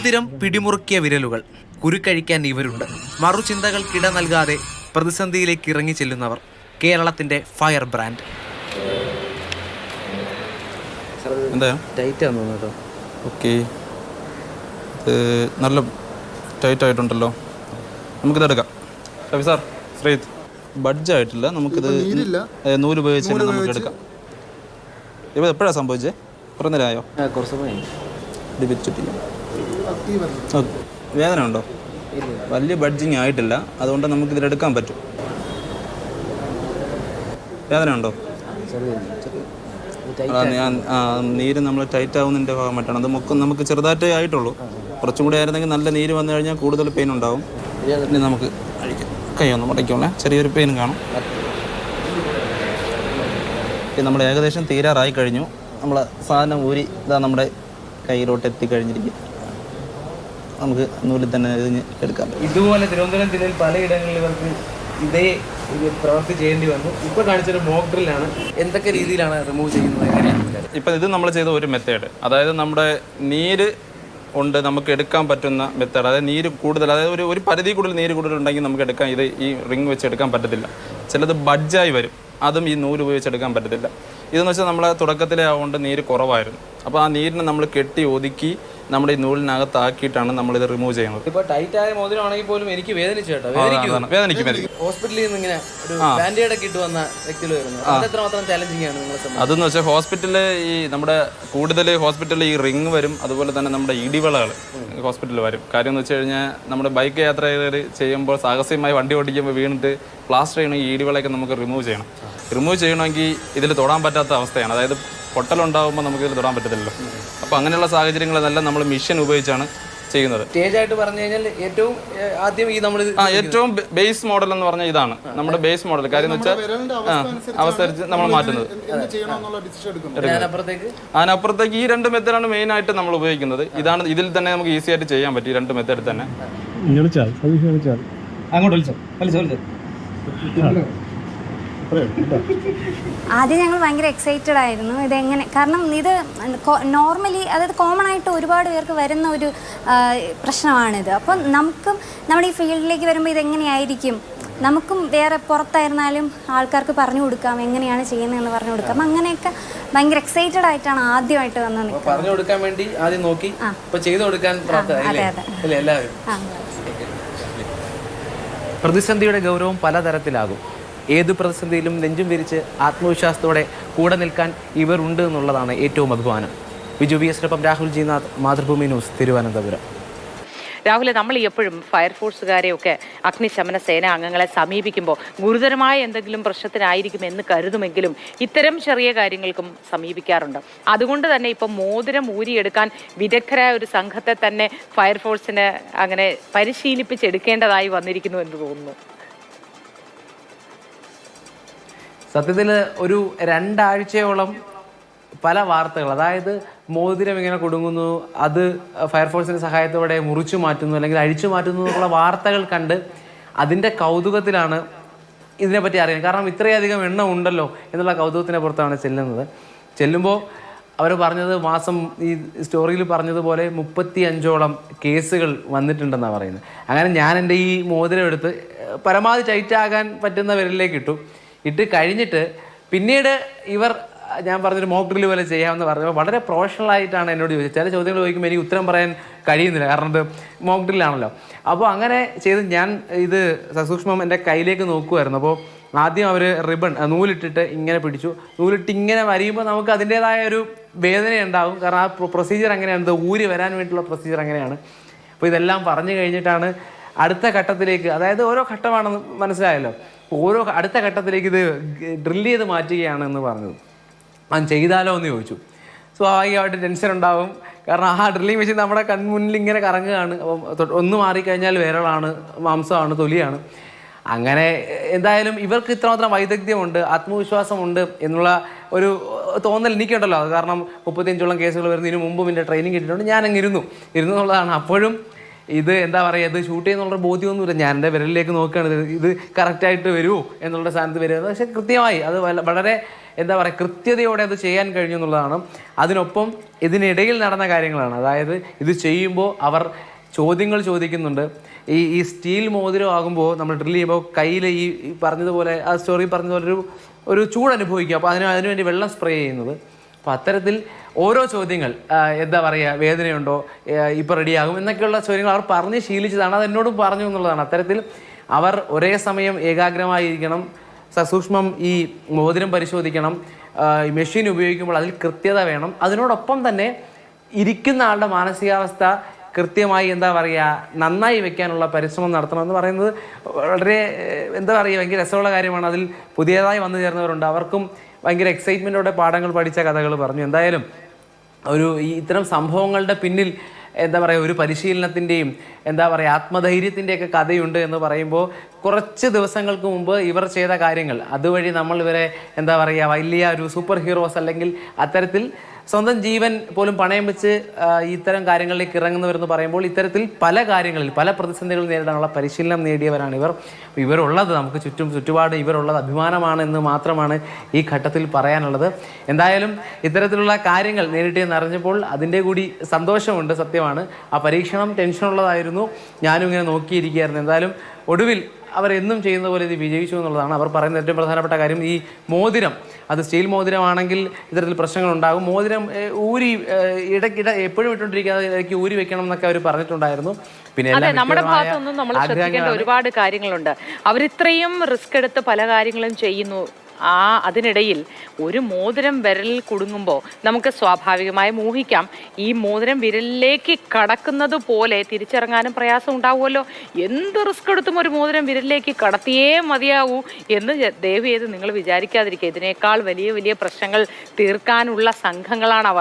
മോതിരം പിടിമുറുക്കിയ വിരലുകൾ, കുരുക്കഴിക്കാൻ ഇവരുണ്ട്. മറുചിന്തകൾക്കിട നൽകാതെ പ്രതിസന്ധിയിലേക്ക് ഇറങ്ങി ചെല്ലുന്നവർ. കേരളത്തിന്റെ ഫയർ ബ്രാൻഡ്. എന്താ ടൈറ്റ് ആണെന്ന് തോന്നുന്നു കേട്ടോ. ഓക്കെ, ഇത് നല്ല ടൈറ്റ് ആയിട്ടുണ്ടല്ലോ, നമുക്കിതെടുക്കാം. രവി സാർ, ശ്രീത്, ബഡ്ജായിട്ടില്ല, നമുക്കിത് നൂല് ഉപയോഗിച്ച് തന്നെ നമുക്ക് എടുക്കാം. ഇപ്പോൾ എപ്പോഴാണ് സംഭവിച്ചത്? കുറേ നേരമായോ? കുറച്ച് സമയം. ഇത് വെച്ചിട്ടില്ല. വേദന ഉണ്ടോ? വലിയ ബഡ്ജിങ് ആയിട്ടില്ല, അതുകൊണ്ട് നമുക്കിതിലെടുക്കാൻ പറ്റും. വേദന ഉണ്ടോ? ഞാൻ നീര് നമ്മൾ ടൈറ്റ് ആവുന്നതിൻ്റെ ഭാഗമായിട്ടാണ്. അത് നമുക്ക് ചെറുതായിട്ടേ ആയിട്ടുള്ളൂ. കുറച്ചും കൂടി ആയിരുന്നെങ്കിൽ നല്ല നീര് വന്നു കഴിഞ്ഞാൽ കൂടുതൽ പെയിൻ ഉണ്ടാവും. ഇനി നമുക്ക് അഴിക്കാം. കൈ ഒന്ന് മുടയ്ക്കോളെ, ചെറിയൊരു പെയിൻ കാണും. നമ്മൾ ഏകദേശം തീരാറായി കഴിഞ്ഞു. നമ്മൾ സാധനം ഊരി ഇതാ നമ്മുടെ കയ്യിലോട്ട് എത്തിക്കഴിഞ്ഞിരിക്കും. നമുക്ക് നൂലിൽ തന്നെ ഇതിന് എടുക്കാം. ഇതുപോലെ തിരുവനന്തപുരം ജില്ലയിൽ പലയിടങ്ങളിൽ ഇവർക്ക് ഇതേ പ്രവൃത്തി ചെയ്യേണ്ടി വന്നു. ഇപ്പോൾ കാണിച്ചൊരു മോക്ക് ഡ്രില്ലാണ്. എന്തൊക്കെ രീതിയിലാണ് റിമൂവ് ചെയ്യുന്നത്, എങ്ങനെയാണ്? ഇപ്പം ഇത് നമ്മൾ ചെയ്ത ഒരു മെത്തേഡ്, അതായത് നമ്മുടെ നീര് ഉണ്ട് നമുക്ക് എടുക്കാൻ പറ്റുന്ന മെത്തേഡ്. അതായത് നീര് കൂടുതൽ, അതായത് ഒരു പരിധി കൂടുതൽ നീര് കൂടുതലുണ്ടെങ്കിൽ നമുക്ക് എടുക്കാൻ, ഇത് ഈ റിങ് വെച്ച് എടുക്കാൻ പറ്റത്തില്ല. ചിലത് ബഡ്ജായി വരും, അതും ഈ നൂല് ഉപയോഗിച്ചെടുക്കാൻ പറ്റത്തില്ല. ഇതെന്ന് വെച്ചാൽ നമ്മളെ തുടക്കത്തിലെ ആവുകൊണ്ട് നീര് കുറവായിരുന്നു. അപ്പോൾ ആ നീരിനെ നമ്മൾ കെട്ടി ഒതുക്കി നമ്മുടെ ഈ നൂലിനകത്താക്കിയിട്ടാണ് നമ്മളിത് റിമൂവ് ചെയ്യുന്നത്. ഇപ്പോൾ ടൈറ്റ് ആയ മോതിരമാണെങ്കിൽ പോലും എനിക്ക് വേദനിച്ചു കേട്ടോ. വേദനിക്കും. ഹോസ്പിറ്റലിൽ നിന്ന് ഇങ്ങനെ ഒരു ബാൻഡേഡ് ഒക്കെ ഇട്ട് വന്ന വ്യക്തികൾ വരുന്നത് എത്രമാത്രം ചാലഞ്ചിങ് ആണ് നിങ്ങളെ? അതെന്ന് വെച്ചാൽ ഹോസ്പിറ്റലിൽ ഈ നമ്മുടെ കൂടുതൽ ഹോസ്പിറ്റലിൽ ഈ റിങ് വരും, അതുപോലെ തന്നെ നമ്മുടെ ഇടിവളകൾ ഹോസ്പിറ്റലിൽ വരും. കാര്യം എന്ന് വെച്ച് കഴിഞ്ഞാൽ നമ്മുടെ ബൈക്ക് യാത്ര ചെയ്യുമ്പോൾ സാഹസികമായി വണ്ടി ഓടിക്കുമ്പോൾ വീണിട്ട് പ്ലാസ്റ്റർ ചെയ്യണമെങ്കിൽ ഈ ഇടിവളയൊക്കെ നമുക്ക് റിമൂവ് ചെയ്യണം. റിമൂവ് ചെയ്യണമെങ്കിൽ ഇതിൽ തൊടാൻ പറ്റാത്ത അവസ്ഥയാണ്. അതായത് പൊട്ടലുണ്ടാകുമ്പോൾ നമുക്ക് ഇതിൽ തൊടാൻ പറ്റത്തില്ലല്ലോ. അപ്പോൾ അങ്ങനെയുള്ള സാഹചര്യങ്ങളെല്ലാം നമ്മൾ മെഷീൻ ഉപയോഗിച്ചാണ് ചെയ്യുന്നത്. സ്റ്റേജ് ആയിട്ട് പറഞ്ഞു കഴിഞ്ഞാൽ ഏറ്റവും ആദ്യം ഈ നമ്മൾ ഏറ്റവും ബേസ് മോഡൽ എന്ന് പറഞ്ഞാൽ ഇതാണ് നമ്മുടെ ബേസ് മോഡൽ. കാര്യം എന്ന് വെച്ചാൽ അവസരിച്ച് നമ്മൾ മാറ്റുന്നത്. അതിനപ്പുറത്തേക്ക് ഈ രണ്ട് മെത്തേഡാണ് മെയിൻ ആയിട്ട് നമ്മൾ ഉപയോഗിക്കുന്നത്. ഇതാണ്, ഇതിൽ തന്നെ നമുക്ക് ഈസി ആയിട്ട് ചെയ്യാൻ പറ്റും. ഈ രണ്ട് മെത്തേഡ് തന്നെ. ആദ്യം ഞങ്ങൾ ഭയങ്കര എക്സൈറ്റഡ് ആയിരുന്നു ഇതെങ്ങനെ, കാരണം ഇത് നോർമലി, അതായത് കോമൺ ആയിട്ട് ഒരുപാട് പേർക്ക് വരുന്ന ഒരു പ്രശ്നമാണിത്. അപ്പം നമുക്കും നമ്മുടെ ഈ ഫീൽഡിലേക്ക് വരുമ്പോൾ ഇതെങ്ങനെയായിരിക്കും, നമുക്കും വേറെ പുറത്തായിരുന്നാലും ആൾക്കാർക്ക് പറഞ്ഞു കൊടുക്കാം, എങ്ങനെയാണ് ചെയ്യുന്നതെന്ന് പറഞ്ഞു കൊടുക്കാം. അങ്ങനെയൊക്കെ ഭയങ്കര എക്സൈറ്റഡ് ആയിട്ടാണ് ആദ്യമായിട്ട് വന്നത്. പറഞ്ഞു കൊടുക്കാൻ വേണ്ടി ആദ്യം നോക്കി ചെയ്തു കൊടുക്കാൻ. പ്രതിസന്ധിയുടെ ഗൗരവം പലതരത്തിലാകും. ഏതു പ്രതിസന്ധിയിലും നെഞ്ചും വിരിച്ച് ആത്മവിശ്വാസത്തോടെ കൂടെ നിൽക്കാൻ ഇവർ ഉണ്ട് എന്നുള്ളതാണ് ഏറ്റവും അഭിമാനം. വിജു വി എസിനൊപ്പം രാഹുൽ ജിനാഥ്, മാതൃഭൂമി ന്യൂസ്, തിരുവനന്തപുരം. രാഹുലെ, നമ്മൾ എപ്പോഴും ഫയർഫോഴ്സുകാരെയൊക്കെ അഗ്നിശമന സേന അംഗങ്ങളെ സമീപിക്കുമ്പോൾ ഗുരുതരമായ എന്തെങ്കിലും പ്രശ്നത്തിനായിരിക്കും എന്ന് കരുതുമെങ്കിലും ഇത്തരം ചെറിയ കാര്യങ്ങൾക്കും സമീപിക്കാറുണ്ട്. അതുകൊണ്ട് തന്നെ ഇപ്പം മോതിരം ഊരിയെടുക്കാൻ വിദഗ്ധരായ ഒരു സംഘത്തെ തന്നെ ഫയർഫോഴ്സിന് അങ്ങനെ പരിശീലിപ്പിച്ചെടുക്കേണ്ടതായി വന്നിരിക്കുന്നു എന്ന് തോന്നുന്നു. സത്യത്തിൽ ഒരു 2 ആഴ്ചയോളം പല വാർത്തകൾ, അതായത് മോതിരം ഇങ്ങനെ കൊടുങ്ങുന്നു, അത് ഫയർഫോഴ്സിൻ്റെ സഹായത്തോടെ മുറിച്ചു മാറ്റുന്നു അല്ലെങ്കിൽ അഴിച്ചു മാറ്റുന്നു എന്നുള്ള വാർത്തകൾ കണ്ട് അതിൻ്റെ കൗതുകത്തിലാണ് ഇതിനെപ്പറ്റി അറിയുന്നത്. കാരണം ഇത്രയധികം എണ്ണം ഉണ്ടല്ലോ എന്നുള്ള കൗതുകത്തിനെ പുറത്താണ് ചെല്ലുമ്പോൾ അവർ പറഞ്ഞത് മാസം, ഈ സ്റ്റോറിയിൽ പറഞ്ഞതുപോലെ 35ഓളം കേസുകൾ വന്നിട്ടുണ്ടെന്നാണ് പറയുന്നത്. അങ്ങനെ ഞാൻ എൻ്റെ ഈ മോതിരം എടുത്ത് പരമാവധി ടൈറ്റാകാൻ പറ്റുന്ന വിരലിലേക്ക് ഇട്ട് കഴിഞ്ഞിട്ട് പിന്നീട് ഇവർ, ഞാൻ പറഞ്ഞൊരു മോക്ക് ഡ്രിൽ പോലെ ചെയ്യാമെന്ന് പറഞ്ഞപ്പോൾ വളരെ പ്രൊഫഷണലായിട്ടാണ് എന്നോട് ചോദിച്ചത്. ചില ചോദ്യങ്ങൾ ചോദിക്കുമ്പോൾ എനിക്ക് ഉത്തരം പറയാൻ കഴിയുന്നില്ല, കാരണം ഇത് മോക്ക് ഡ്രില്ലാണല്ലോ. അപ്പോൾ അങ്ങനെ ചെയ്ത് ഞാൻ ഇത് സസൂക്ഷ്മം എൻ്റെ കയ്യിലേക്ക് നോക്കുമായിരുന്നു. അപ്പോൾ ആദ്യം അവർ നൂലിട്ടിട്ട് ഇങ്ങനെ പിടിച്ചു. നൂലിട്ട് ഇങ്ങനെ വരിയുമ്പോൾ നമുക്ക് അതിൻ്റേതായ ഒരു വേദന ഉണ്ടാകും, കാരണം ആ പ്രൊസീജിയർ അങ്ങനെയാണ്, ഊരി വരാൻ വേണ്ടിയിട്ടുള്ള പ്രൊസീജിയർ അങ്ങനെയാണ്. അപ്പോൾ ഇതെല്ലാം പറഞ്ഞു കഴിഞ്ഞിട്ടാണ് അടുത്ത ഘട്ടത്തിലേക്ക്, അതായത് ഓരോ ഘട്ടമാണെന്ന് മനസ്സിലായല്ലോ, ഓരോ അടുത്ത ഘട്ടത്തിലേക്ക് ഇത് ഡ്രില്ല് ചെയ്ത് മാറ്റുകയാണെന്ന് പറഞ്ഞത്. ഞാൻ ചെയ്താലോ എന്ന് ചോദിച്ചു. സ്വാഭാവികമായിട്ട് ടെൻഷൻ ഉണ്ടാവും, കാരണം ആ ഡ്രില്ലിങ് മെഷീൻ നമ്മുടെ കൺമുന്നിൽ ഇങ്ങനെ കറങ്ങുകയാണ്. അപ്പം ഒന്ന് മാറിക്കഴിഞ്ഞാൽ വിരളാണ്, മാംസമാണ്, തൊലിയാണ്. അങ്ങനെ എന്തായാലും ഇവർക്ക് ഇത്രമാത്രം വൈദഗ്ധ്യമുണ്ട്, ആത്മവിശ്വാസമുണ്ട് എന്നുള്ള ഒരു തോന്നൽ എനിക്കുണ്ടല്ലോ. അത് കാരണം 35ഓളം കേസുകൾ വരുന്നതിന് മുമ്പും എൻ്റെ ട്രെയിനിങ് കിട്ടിയിട്ടുണ്ട്. ഞാനങ്ങ് ഇരുന്നു എന്നുള്ളതാണ്. അപ്പോഴും ഇത് എന്താ പറയുക, ഇത് ഷൂട്ട് ചെയ്യുന്നുള്ള ബോധ്യമൊന്നുമില്ല. ഞാൻ എൻ്റെ വിരലിലേക്ക് നോക്കുകയാണ്, ഇത് കറക്റ്റായിട്ട് വരുമോ എന്നുള്ള സ്ഥാനത്ത് വരുന്നത്. പക്ഷേ കൃത്യമായി അത് വളരെ എന്താ പറയുക കൃത്യതയോടെ അത് ചെയ്യാൻ കഴിഞ്ഞു എന്നുള്ളതാണ്. അതിനൊപ്പം ഇതിനിടയിൽ നടന്ന കാര്യങ്ങളാണ്. അതായത് ഇത് ചെയ്യുമ്പോൾ അവർ ചോദ്യങ്ങൾ ചോദിക്കുന്നുണ്ട്. ഈ സ്റ്റീൽ മോതിരം ആകുമ്പോൾ നമ്മൾ ഡ്രിൽ ചെയ്യുമ്പോൾ കയ്യിൽ ഈ പറഞ്ഞതുപോലെ ആ സ്റ്റോറി പറഞ്ഞതുപോലെ ഒരു ചൂട് അനുഭവിക്കുക. അപ്പോൾ അതിനുവേണ്ടി വെള്ളം സ്പ്രേ ചെയ്യുന്നത്. അപ്പോൾ അത്തരത്തിൽ ഓരോ ചോദ്യങ്ങൾ എന്താ പറയുക, വേദനയുണ്ടോ, ഇപ്പോൾ റെഡിയാകും എന്നൊക്കെയുള്ള ചോദ്യങ്ങൾ അവർ പറഞ്ഞ് ശീലിച്ചതാണ്. അത് എന്നോടും പറഞ്ഞു എന്നുള്ളതാണ്. അത്തരത്തിൽ അവർ ഒരേ സമയം ഏകാഗ്രമായിരിക്കണം, സസൂക്ഷ്മം ഈ മോതിരം പരിശോധിക്കണം, മെഷീൻ ഉപയോഗിക്കുമ്പോൾ അതിൽ കൃത്യത വേണം. അതിനോടൊപ്പം തന്നെ ഇരിക്കുന്ന ആളുടെ മാനസികാവസ്ഥ കൃത്യമായി എന്താ പറയുക നന്നായി വെക്കാനുള്ള പരിശ്രമം നടത്തണമെന്ന് പറയുന്നത് വളരെ എന്താ പറയുക ഭയങ്കര രസമുള്ള കാര്യമാണ്. അതിൽ പുതിയതായി വന്നു ചേർന്നവരുണ്ട്, അവർക്കും ഭയങ്കര എക്സൈറ്റ്മെൻറ്റോടെ പാഠങ്ങൾ പഠിച്ച കഥകൾ പറഞ്ഞു. എന്തായാലും ഇത്തരം സംഭവങ്ങളുടെ പിന്നിൽ എന്താ പറയുക ഒരു പരിശീലനത്തിൻ്റെയും എന്താ പറയുക ആത്മധൈര്യത്തിൻ്റെയൊക്കെ കഥയുണ്ട് എന്ന് പറയുമ്പോൾ കുറച്ച് ദിവസങ്ങൾക്ക് മുമ്പ് ഇവർ ചെയ്ത കാര്യങ്ങൾ അതുവഴി നമ്മൾ ഇവരെ എന്താ പറയുക വലിയ ഒരു സൂപ്പർ ഹീറോസ് അല്ലെങ്കിൽ അത്തരത്തിൽ സ്വന്തം ജീവൻ പോലും പണയം വെച്ച് ഇത്തരം കാര്യങ്ങളിലേക്ക് ഇറങ്ങുന്നവരെന്ന് പറയുമ്പോൾ ഇത്തരത്തിൽ പല കാര്യങ്ങളിൽ പല പ്രതിസന്ധികൾ നേരിടാനുള്ള പരിശീലനം നേടിയവരാണ് ഇവരുള്ളത്. നമുക്ക് ചുറ്റുപാട് ഇവരുള്ളത് അഭിമാനമാണെന്ന് മാത്രമാണ് ഈ ഘട്ടത്തിൽ പറയാനുള്ളത്. എന്തായാലും ഇത്തരത്തിലുള്ള കാര്യങ്ങൾ നേരിട്ടെന്ന് അറിഞ്ഞപ്പോൾ അതിൻ്റെ കൂടി സന്തോഷമുണ്ട്. സത്യമാണ്, ആ പരീക്ഷണം ടെൻഷനുള്ളതായിരുന്നു. ഞാനും ഇങ്ങനെ നോക്കിയിരിക്കുകയായിരുന്നു. എന്തായാലും ഒടുവിൽ അവരെന്നും ചെയ്യുന്ന പോലെ ഇത് വിജയിച്ചു എന്നുള്ളതാണ് അവർ പറയുന്ന ഏറ്റവും പ്രധാനപ്പെട്ട കാര്യം. ഈ മോതിരം അത് സ്റ്റീൽ മോതിരമാണെങ്കിൽ ഇത്തരത്തിൽ പ്രശ്നങ്ങളുണ്ടാകും. മോതിരം ഊരി ഇടയ്ക്കിടെ എപ്പോഴും ഇട്ടുകൊണ്ടിരിക്കാതെ ഇടയ്ക്ക് ഊരി വെക്കണം എന്നൊക്കെ അവർ പറഞ്ഞിട്ടുണ്ടായിരുന്നു. പിന്നെ അതെ, നമ്മുടെ ഭാഗത്തൊന്നും നമ്മൾ ശ്രദ്ധിക്കേണ്ട ഒരുപാട് കാര്യങ്ങളുണ്ട്. അവരിത്രയും റിസ്ക് എടുത്ത് പല കാര്യങ്ങളും ചെയ്യുന്നു. അതിനിടയിൽ ഒരു മോതിരം വിരലിൽ കുടുങ്ങുമ്പോൾ നമുക്ക് സ്വാഭാവികമായും ഊഹിക്കാം ഈ മോതിരം വിരലിലേക്ക് കടക്കുന്നത് പോലെ തിരിച്ചിറങ്ങാനും പ്രയാസം ഉണ്ടാവുമല്ലോ. എന്ത് റിസ്ക് എടുത്തും ഒരു മോതിരം വിരലിലേക്ക് കടത്തിയേ മതിയാവൂ എന്ന് ദയവ് ചെയ്ത് നിങ്ങൾ വിചാരിക്കാതിരിക്കുക. ഇതിനേക്കാൾ വലിയ വലിയ പ്രശ്നങ്ങൾ തീർക്കാനുള്ള സംഘങ്ങളാണ് അവർ.